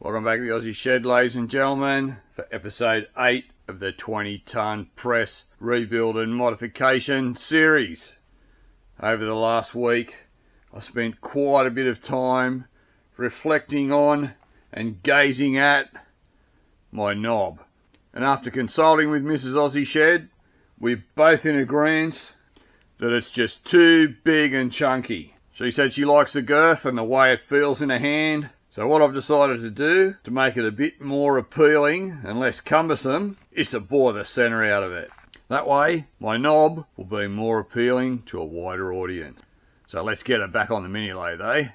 Welcome back to the Aussie Shed, ladies and gentlemen, for episode 8 of the 20-ton press rebuild and modification series. Over the last week, I spent quite a bit of time reflecting on and gazing at my knob. And after consulting with Mrs. Aussie Shed, we're both in agreement that it's just too big and chunky. She said she likes the girth and the way it feels in her hand. So what I've decided to do to make it a bit more appealing and less cumbersome is to bore the centre out of it. That way my knob will be more appealing to a wider audience. So let's get it back on the mini lathe, eh?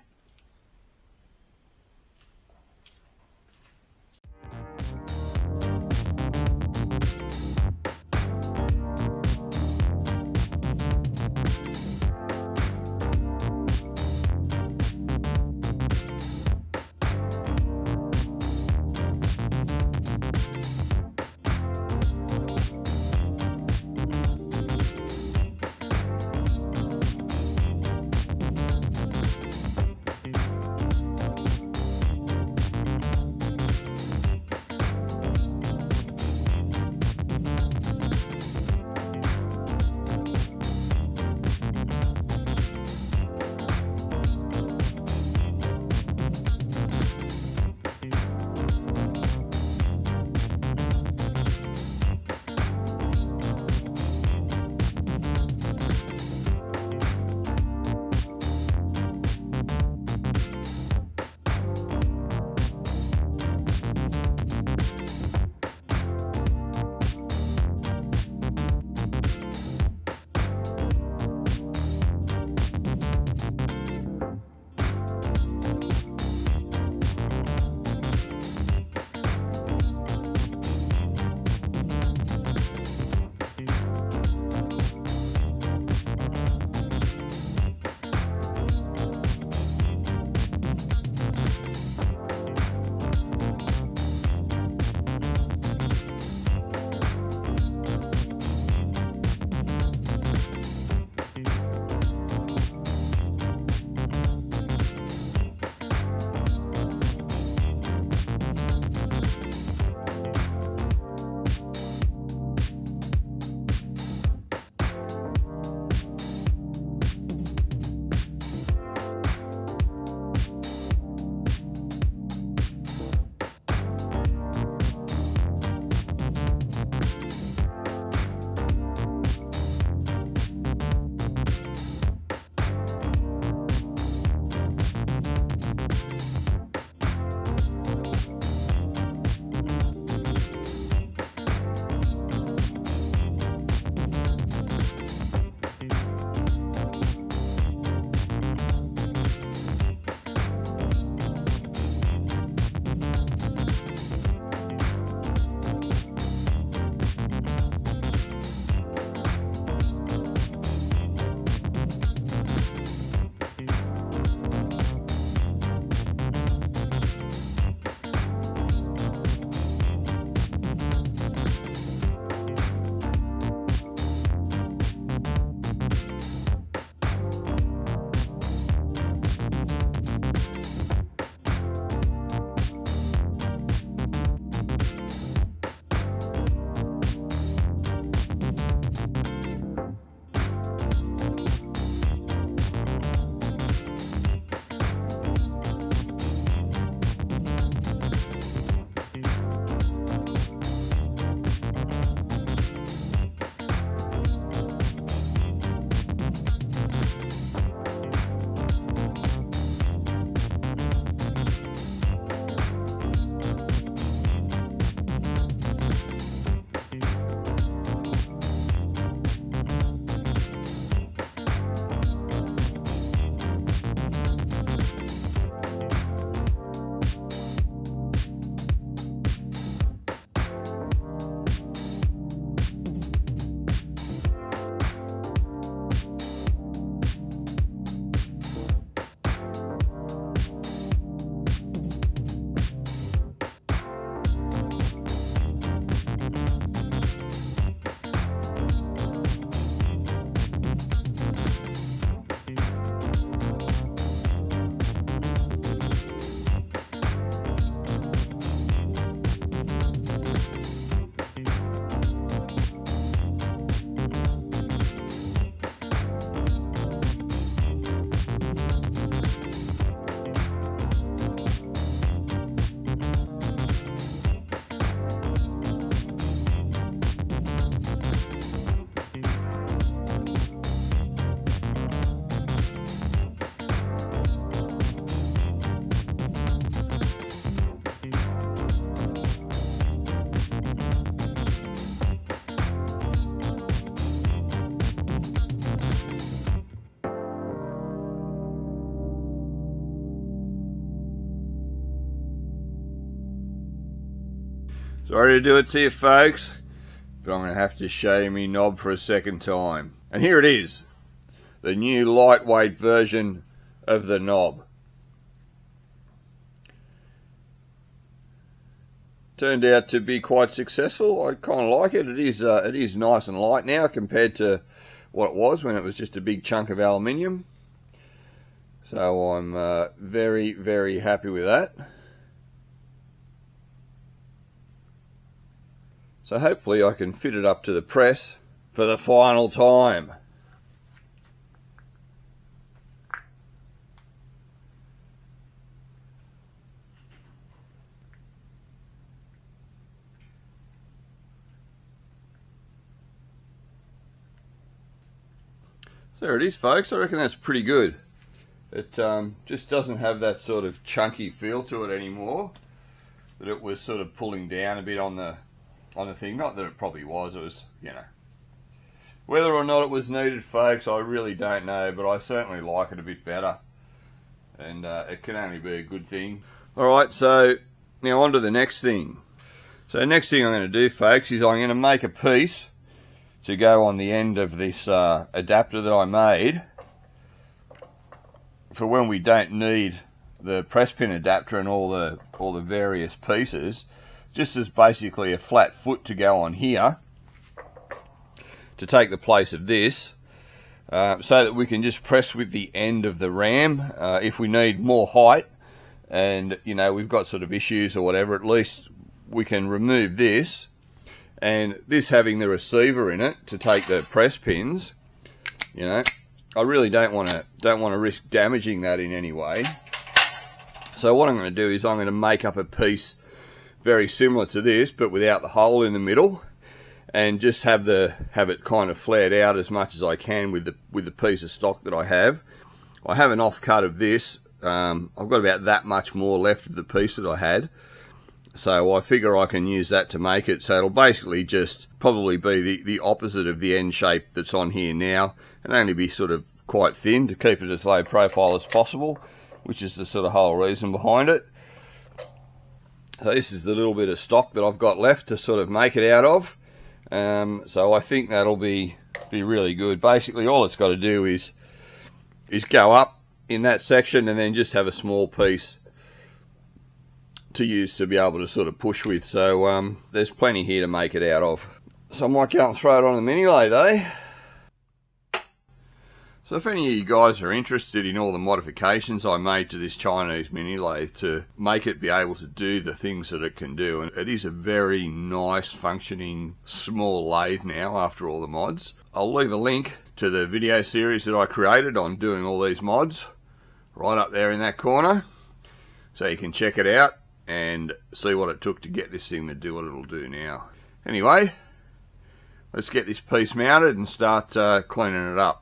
Sorry to do it to you folks, but I'm going to have to show you my knob for a second time. And here it is, the new lightweight version of the knob. Turned out to be quite successful. I kind of like it. It is nice and light now compared to what it was when it was just a big chunk of aluminium. So I'm very, very happy with that. So hopefully I can fit it up to the press for the final time. There it is, folks. I reckon that's pretty good. It just doesn't have that sort of chunky feel to it anymore that it was sort of pulling down a bit on the thing. Not that it probably was. It was, you know, whether or not it was needed, folks, I really don't know, but I certainly like it a bit better, and it can only be a good thing. Alright, so now on to the next thing. So the next thing I'm going to do, folks, is I'm going to make a piece to go on the end of this adapter that I made for when we don't need the press pin adapter and all the various pieces, just as basically a flat foot to go on here to take the place of this, so that we can just press with the end of the ram if we need more height, and you know, we've got sort of issues or whatever. At least we can remove this. And this having the receiver in it to take the press pins, you know, I really don't want to risk damaging that in any way. So what I'm going to do is I'm going to make up a piece very similar to this, but without the hole in the middle, and just have it kind of flared out as much as I can with the piece of stock that I have. I have an offcut of this. I've got about that much more left of the piece that I had. So I figure I can use that to make it. So it'll basically just probably be the opposite of the end shape that's on here now, and only be sort of quite thin to keep it as low profile as possible, which is the sort of whole reason behind it. So this is the little bit of stock that I've got left to sort of make it out of. So I think that'll be really good. Basically all it's got to do is go up in that section and then just have a small piece to use to be able to sort of push with. So there's plenty here to make it out of. So I might go and throw it on the mini lathe, eh? So if any of you guys are interested in all the modifications I made to this Chinese mini lathe to make it be able to do the things that it can do, and it is a very nice functioning small lathe now after all the mods, I'll leave a link to the video series that I created on doing all these mods right up there in that corner, so you can check it out and see what it took to get this thing to do what it'll do now. Anyway, let's get this piece mounted and start cleaning it up.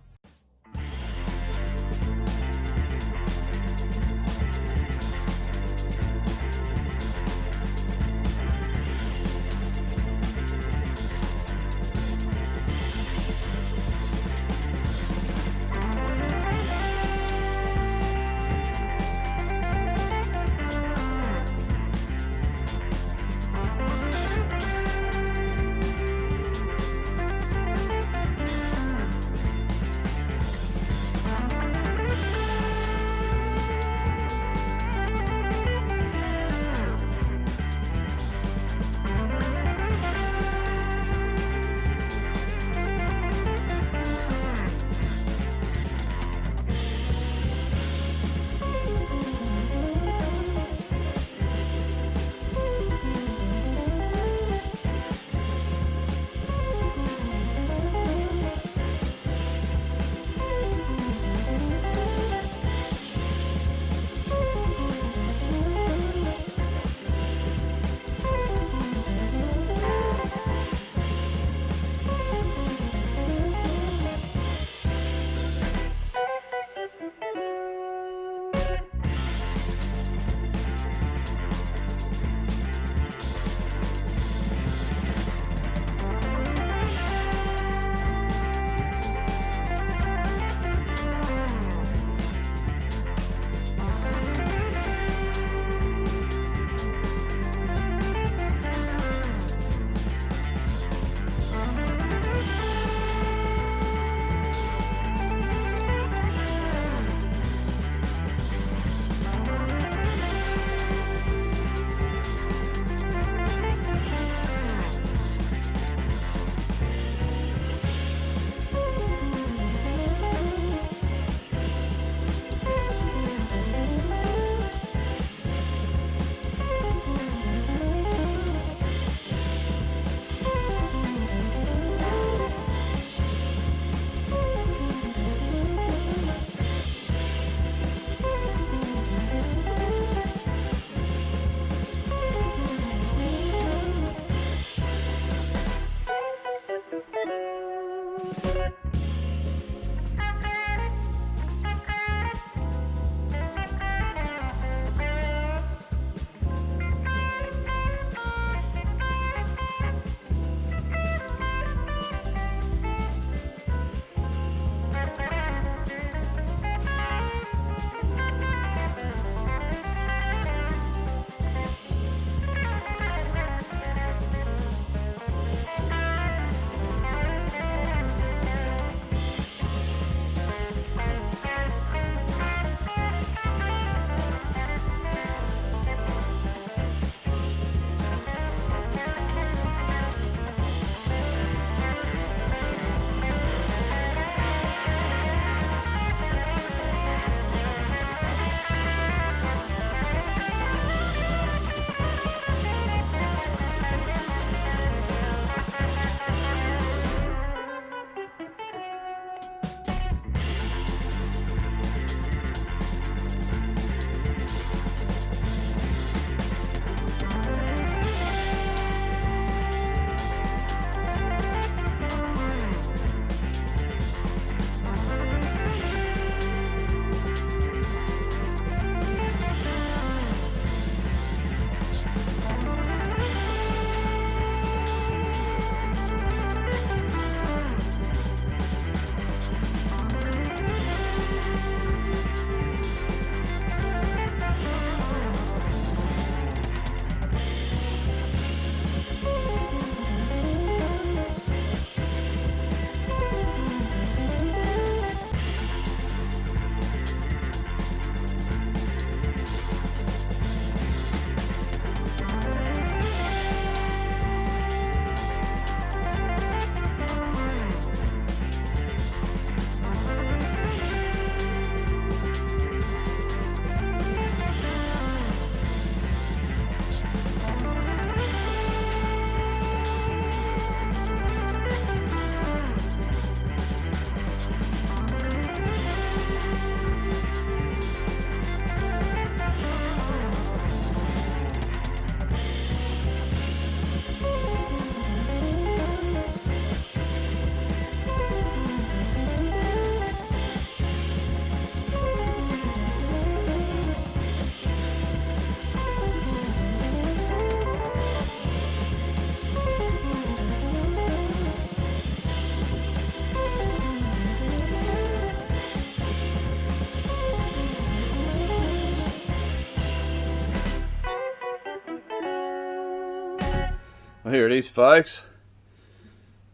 Here it is, folks.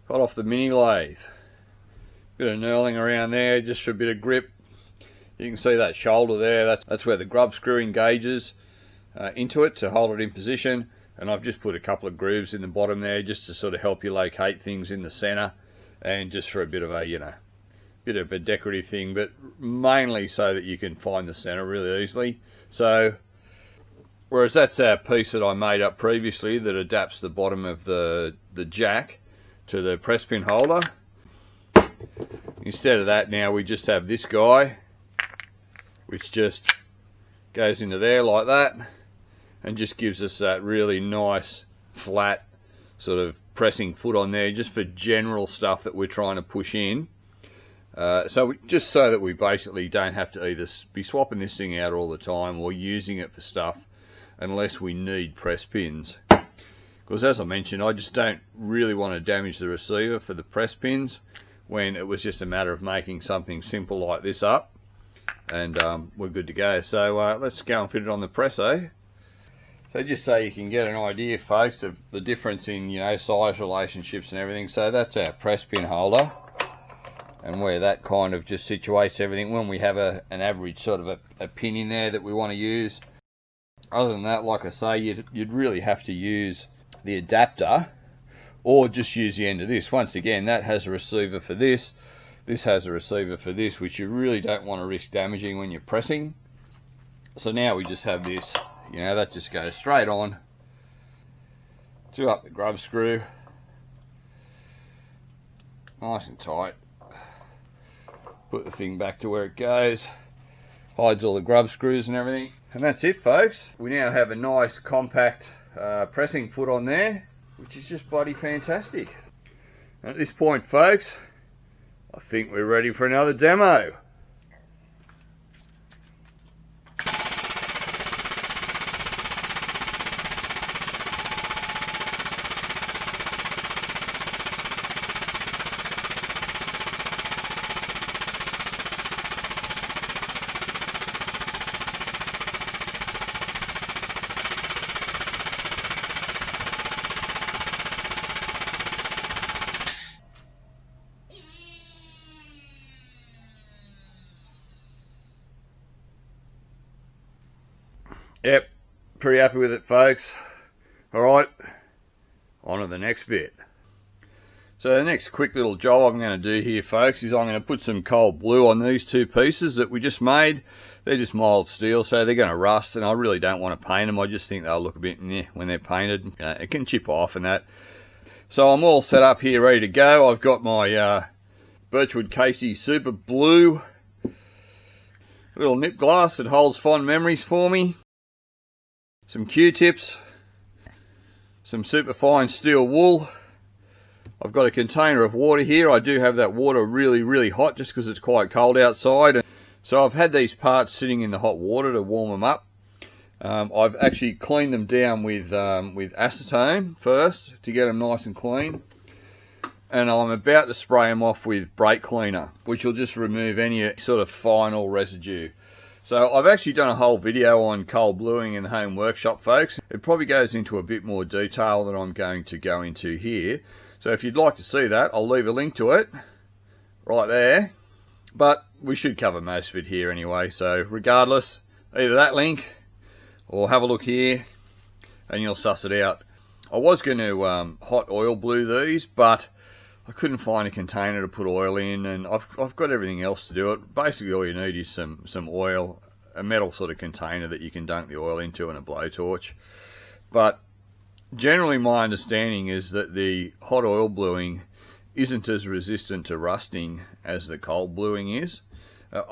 Got off the mini lathe. Bit of knurling around there just for a bit of grip. You can see that shoulder there, that's where the grub screw engages into it to hold it in position. And I've just put a couple of grooves in the bottom there just to sort of help you locate things in the center, and just for a bit of a, you know, bit of a decorative thing, but mainly so that you can find the center really easily. So, whereas that's our piece that I made up previously that adapts the bottom of the jack to the press pin holder. Instead of that, now we just have this guy, which just goes into there like that, and just gives us that really nice flat sort of pressing foot on there, just for general stuff that we're trying to push in. Just so that we basically don't have to either be swapping this thing out all the time or using it for stuff unless we need press pins. Because as I mentioned, I just don't really want to damage the receiver for the press pins when it was just a matter of making something simple like this up, and we're good to go. So let's go and fit it on the press, eh? So just so you can get an idea, folks, of the difference in, you know, size relationships and everything. So that's our press pin holder, and where that kind of just situates everything when we have an average sort of a pin in there that we want to use. Other than that, like I say, you'd really have to use the adapter, or just use the end of this. Once again, that has a receiver for this, this has a receiver for this, which you really don't want to risk damaging when you're pressing. So now we just have this, you know, that just goes straight on to up the grub screw, nice and tight. Put the thing back to where it goes, hides all the grub screws and everything, and that's it, folks. We now have a nice compact pressing foot on there, which is just bloody fantastic. And at this point, folks, I think we're ready for another demo. Yep, pretty happy with it, folks. Alright, on to the next bit. So the next quick little job I'm going to do here, folks, is I'm going to put some cold blue on these two pieces that we just made. They're just mild steel, so they're going to rust, and I really don't want to paint them. I just think they'll look a bit meh when they're painted. It can chip off and that. So I'm all set up here, ready to go. I've got my Birchwood Casey Super Blue little nip glass that holds fond memories for me. Some Q-tips, some super fine steel wool. I've got a container of water here. I do have that water really hot just because it's quite cold outside. So I've had these parts sitting in the hot water to warm them up. I've actually cleaned them down with acetone first to get them nice and clean. And I'm about to spray them off with brake cleaner, which will just remove any sort of final residue. So I've actually done a whole video on cold bluing in the home workshop, folks. It probably goes into a bit more detail than I'm going to go into here. So if you'd like to see that, I'll leave a link to it right there. But we should cover most of it here anyway. So regardless, either that link or have a look here and you'll suss it out. I was going to hot oil blue these, but I couldn't find a container to put oil in, and I've got everything else to do it. Basically all you need is some oil, a metal sort of container that you can dunk the oil into, and a blowtorch. But generally my understanding is that the hot oil bluing isn't as resistant to rusting as the cold bluing is.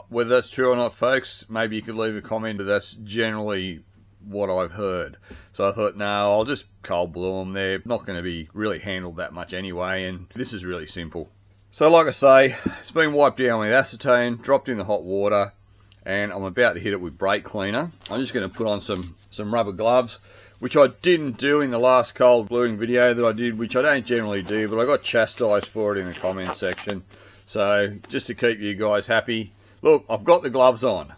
Whether that's true or not, folks, maybe you could leave a comment, but that's generally what I've heard. So I thought, no, I'll just cold blue them. They're not going to be really handled that much anyway, and this is really simple. So like I say, it's been wiped down with acetone, dropped in the hot water, and I'm about to hit it with brake cleaner. I'm just going to put on some rubber gloves, which I didn't do in the last cold bluing video that I did, which I don't generally do, but I got chastised for it in the comment section. So just to keep you guys happy, look, I've got the gloves on.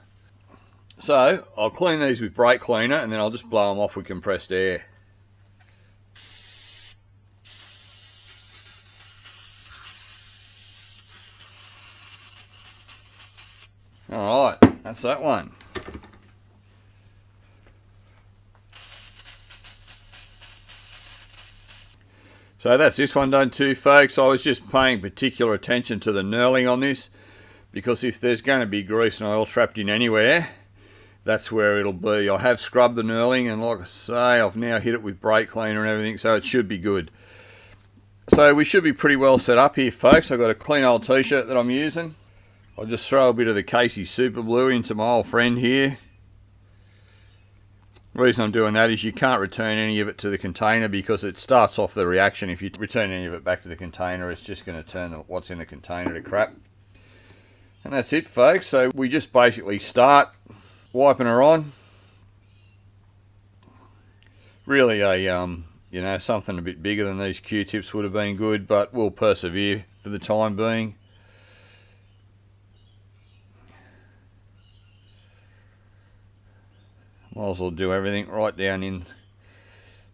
So I'll clean these with brake cleaner, and then I'll just blow them off with compressed air. Alright, that's that one. So that's this one done too, folks. I was just paying particular attention to the knurling on this, because if there's going to be grease and oil trapped in anywhere, that's where it'll be. I have scrubbed the knurling, and like I say, I've now hit it with brake cleaner and everything, so it should be good. So we should be pretty well set up here, folks. I've got a clean old t-shirt that I'm using. I'll just throw a bit of the Casey Super Blue into my old friend here. The reason I'm doing that is you can't return any of it to the container, because it starts off the reaction. If you return any of it back to the container, it's just going to turn what's in the container to crap. And that's it, folks. So we just basically start wiping her on. Really you know, something a bit bigger than these Q-tips would have been good, but we'll persevere for the time being. Might as well do everything right down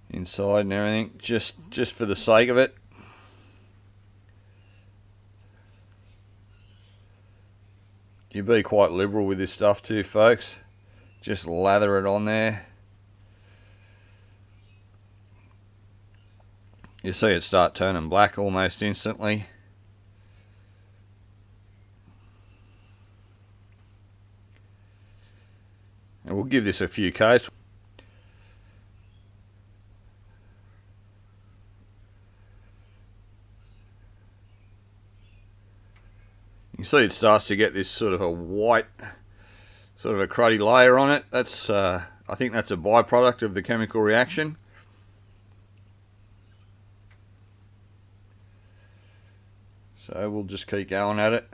inside and everything, just for the sake of it. You be quite liberal with this stuff too, folks. Just lather it on there. You see it start turning black almost instantly. And we'll give this a few coats. You can see it starts to get this sort of a white, sort of a cruddy layer on it. That's I think that's a byproduct of the chemical reaction. So we'll just keep going at it.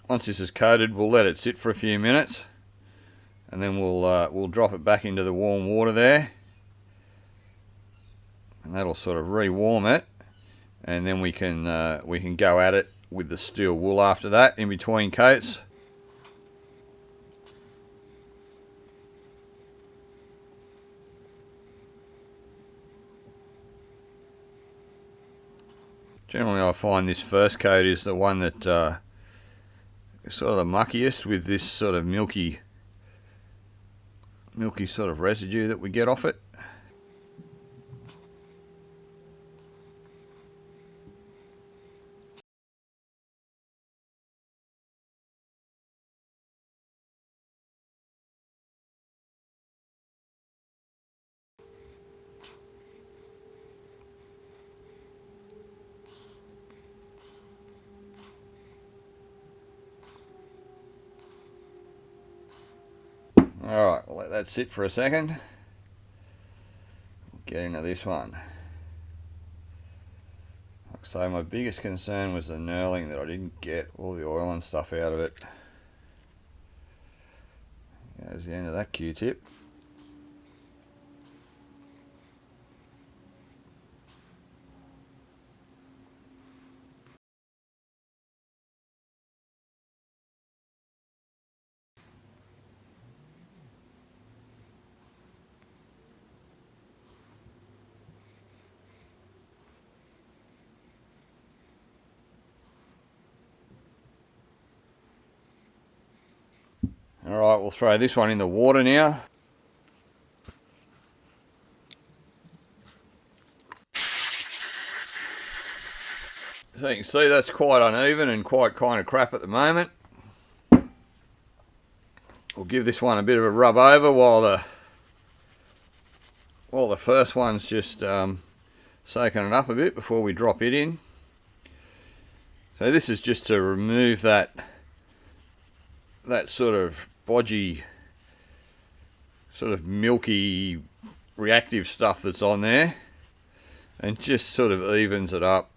Once this is coated, we'll let it sit for a few minutes, and then we'll drop it back into the warm water there, and that'll sort of re-warm it, and then we can go at it with the steel wool after that in between coats. Generally I find this first coat is the one that is sort of the muckiest, with this sort of milky sort of residue that we get off it. Alright, we'll let that sit for a second. Get into this one. Like I say, my biggest concern was the knurling, that I didn't get all the oil and stuff out of it. There's the end of that Q-tip. Alright, we'll throw this one in the water now. So you can see that's quite uneven and quite kind of crap at the moment. We'll give this one a bit of a rub over while the first one's just soaking it up a bit before we drop it in. So this is just to remove that sort of bodgy, sort of milky reactive stuff that's on there, and just sort of evens it up.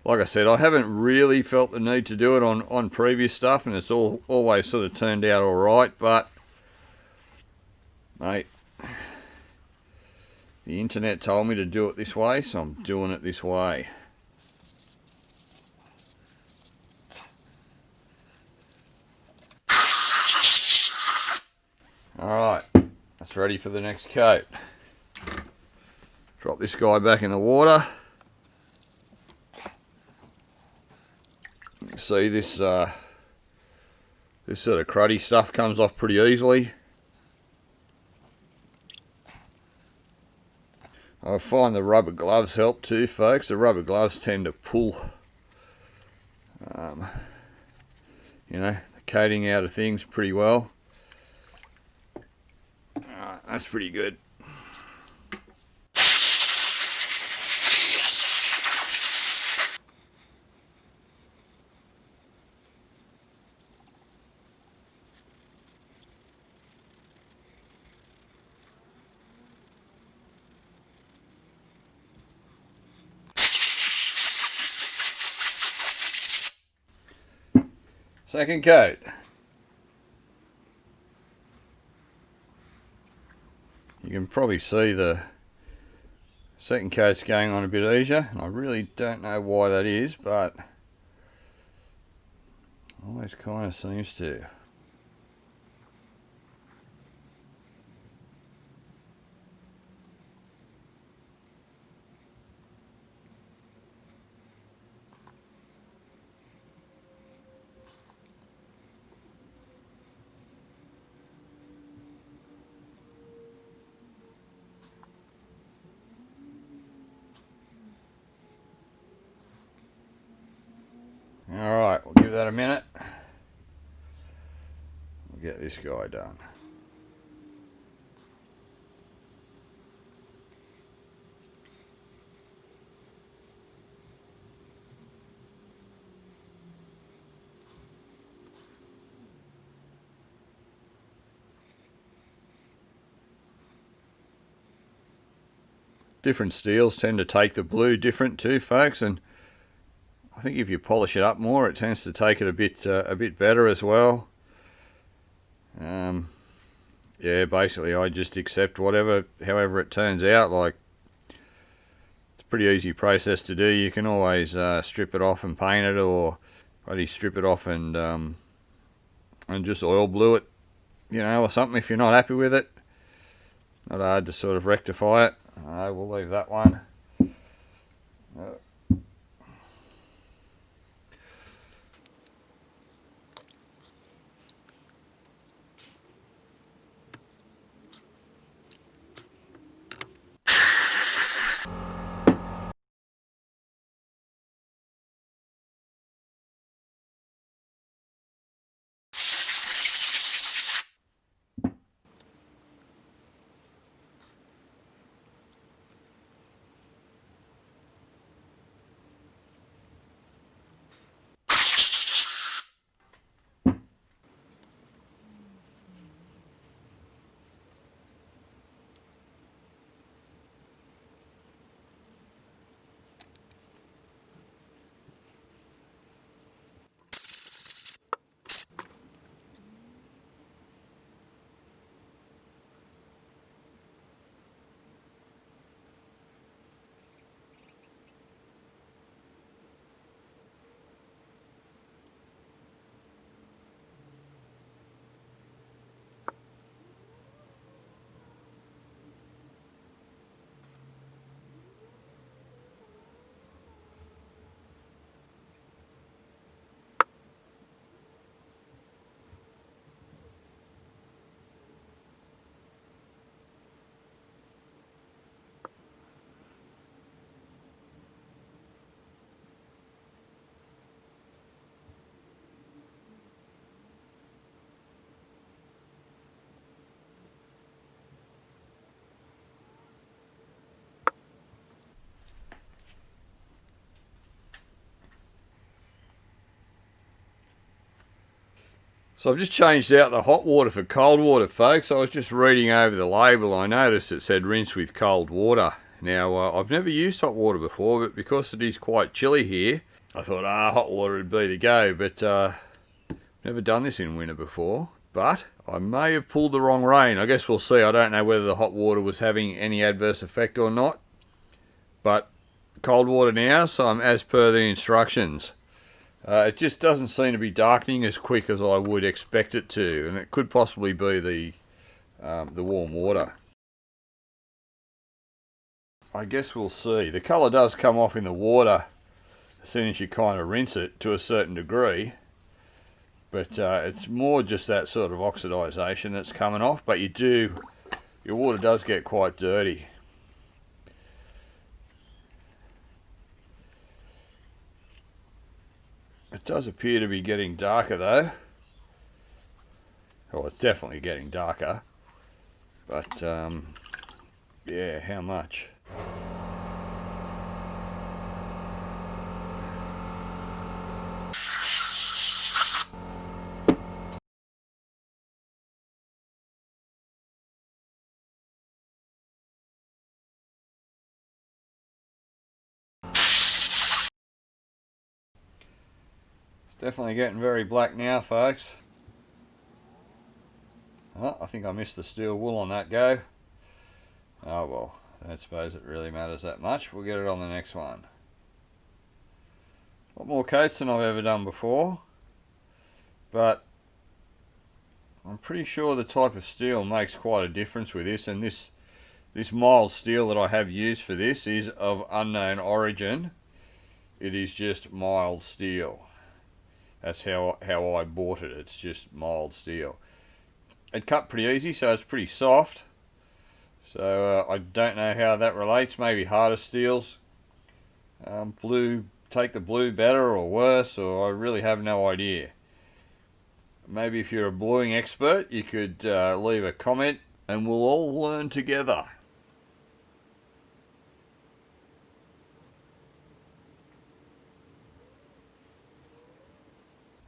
Like I said, I haven't really felt the need to do it on previous stuff, and it's always sort of turned out alright, but mate, the internet told me to do it this way, so I'm doing it this way. Alright, that's ready for the next coat. Drop this guy back in the water. see this this sort of cruddy stuff comes off pretty easily. I find the rubber gloves help too, folks. The rubber gloves tend to pull you know, the coating out of things pretty well. That's pretty good. Second coat. You can probably see the second coat's going on a bit easier. I really don't know why that is, but always kind of seems to. Alright, we'll give that a minute. We'll get this guy done. Different steels tend to take the blue different too, folks, and I think if you polish it up more, it tends to take it a bit better as well. Yeah, basically I just accept however it turns out. Like, it's a pretty easy process to do. You can always strip it off and paint it, or probably strip it off and just oil blue it, you know, or something if you're not happy with it. Not hard to sort of rectify it. We'll leave that one. So I've just changed out the hot water for cold water, folks. I was just reading over the label. I noticed it said rinse with cold water. Now, I've never used hot water before, but because it is quite chilly here, I thought, hot water would be the go. But never done this in winter before. But I may have pulled the wrong rein. I guess we'll see. I don't know whether the hot water was having any adverse effect or not. But cold water now, so I'm as per the instructions. It just doesn't seem to be darkening as quick as I would expect it to, and it could possibly be the warm water. I guess we'll see. The colour does come off in the water as soon as you kind of rinse it to a certain degree. But it's more just that sort of oxidization that's coming off, but your water does get quite dirty. It does appear to be getting darker though. Well, it's definitely getting darker, but yeah, how much? It's definitely getting very black now, folks. Oh, I think I missed the steel wool on that go. Oh well, I don't suppose it really matters that much. We'll get it on the next one. A lot more coats than I've ever done before, but I'm pretty sure the type of steel makes quite a difference with this, and this mild steel that I have used for this is of unknown origin. It is just mild steel. That's how I bought it. It's just mild steel. It cut pretty easy, so it's pretty soft. So I don't know how that relates. Maybe harder steels take the blue better or worse, or I really have no idea. Maybe if you're a bluing expert, you could leave a comment and we'll all learn together.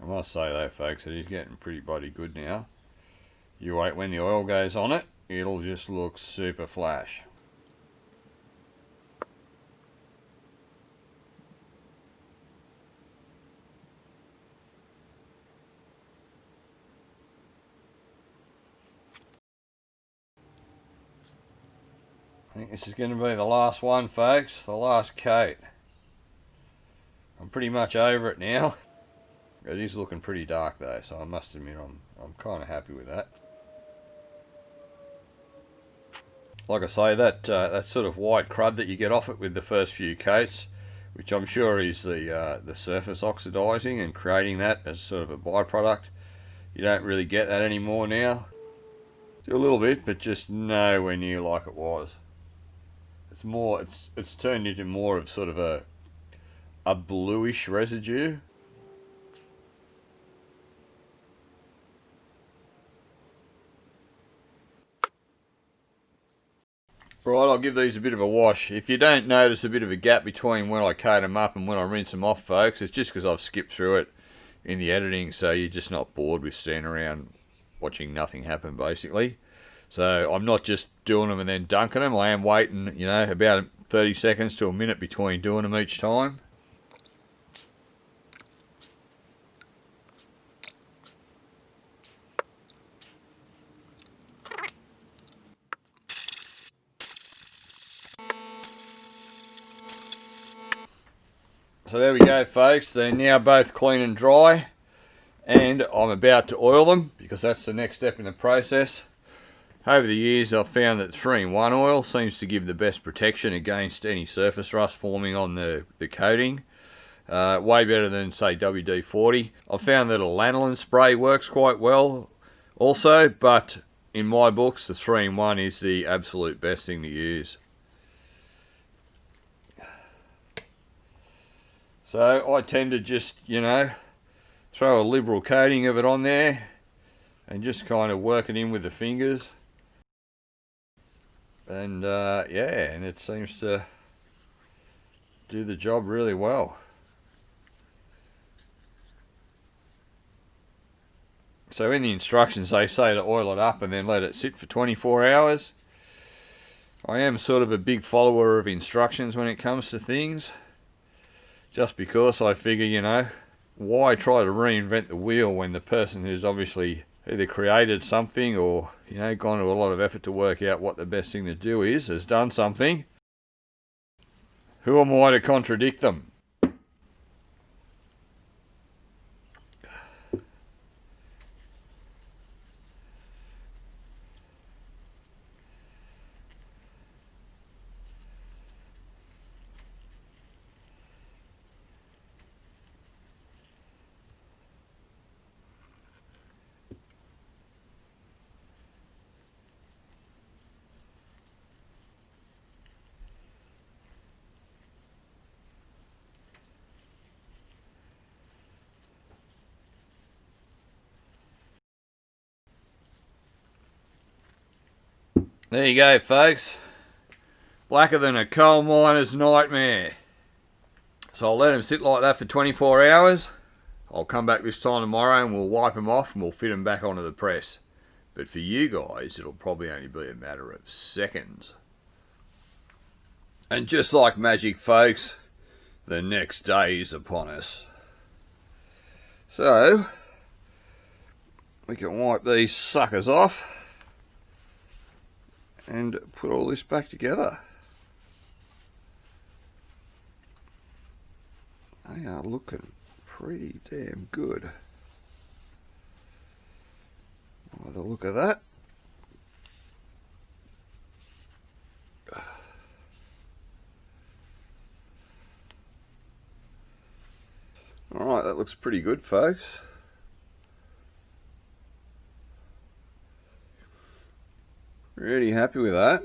I must say though, folks, it is getting pretty bloody good now. You wait, when the oil goes on it, it'll just look super flash. I think this is going to be the last one, folks, the last coat. I'm pretty much over it now. It is looking pretty dark though, so I must admit I'm kind of happy with that. Like I say, that sort of white crud that you get off it with the first few coats, which I'm sure is the surface oxidizing and creating that as sort of a byproduct. You don't really get that anymore now. Do a little bit, but just nowhere near like it was. It's turned into more of sort of a bluish residue. Right, I'll give these a bit of a wash. If you don't notice a bit of a gap between when I coat them up and when I rinse them off, folks, it's just because I've skipped through it in the editing, so you're just not bored with standing around watching nothing happen, basically. So I'm not just doing them and then dunking them. I am waiting, you know, about 30 seconds to a minute between doing them each time. So there we go, folks. They're now both clean and dry, and I'm about to oil them because that's the next step in the process. Over the years, I've found that 3-in-1 oil seems to give the best protection against any surface rust forming on the coating. Way better than, say, WD-40. I've found that a lanolin spray works quite well also, but in my books, the 3-in-1 is the absolute best thing to use. So I tend to just, you know, throw a liberal coating of it on there and just kind of work it in with the fingers. And yeah, and it seems to do the job really well. So in the instructions they say to oil it up and then let it sit for 24 hours. I am sort of a big follower of instructions when it comes to things, just because I figure, you know, why try to reinvent the wheel when the person who's obviously either created something or, you know, gone to a lot of effort to work out what the best thing to do is, has done something. Who am I to contradict them? There you go, folks. Blacker than a coal miner's nightmare. So I'll let them sit like that for 24 hours. I'll come back this time tomorrow and we'll wipe them off and we'll fit them back onto the press. But for you guys, it'll probably only be a matter of seconds. And just like magic, folks, the next day is upon us. So, we can wipe these suckers off and put all this back together. They are looking pretty damn good. By the look of that. Alright, that looks pretty good, folks. Really happy with that.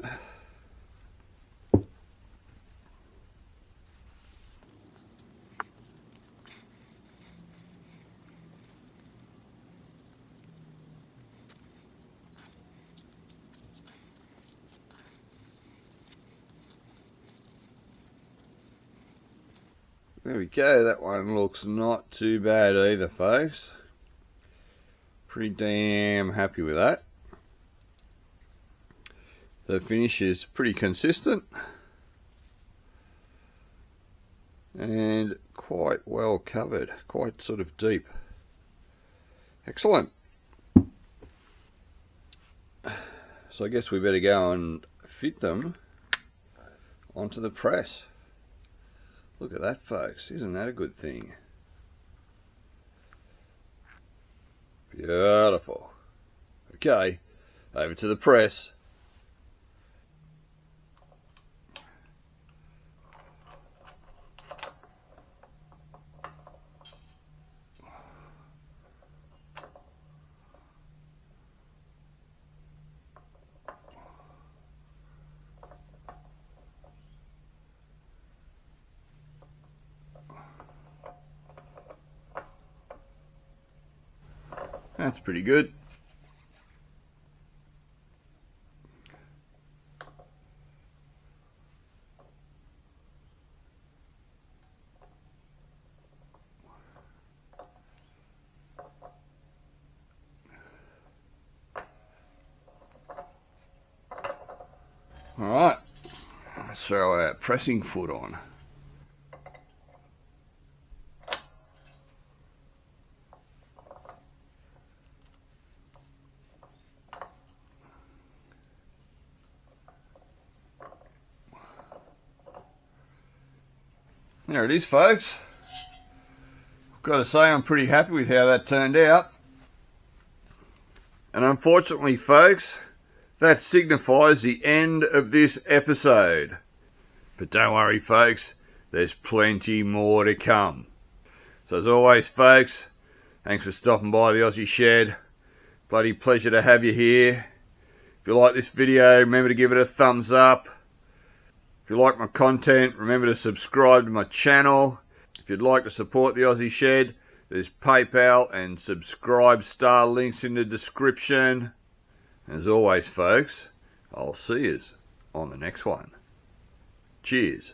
There we go, that one looks not too bad either, folks. Pretty damn happy with that. The finish is pretty consistent and quite well covered, quite sort of deep. Excellent. So I guess we better go and fit them onto the press. Look at that, folks. Isn't that a good thing? Beautiful. Okay, over to the press. That's pretty good. Alright, let's throw our pressing foot on. There it is, folks. I've got to say I'm pretty happy with how that turned out. And unfortunately, folks, that signifies the end of this episode. But don't worry, folks, there's plenty more to come. So as always, folks, thanks for stopping by the Aussie Shed. Bloody pleasure to have you here. If you like this video, remember to give it a thumbs up. If you like my content, remember to subscribe to my channel. If you'd like to support the Aussie Shed, there's PayPal and Subscribe Star links in the description. As always, folks, I'll see you on the next one. Cheers.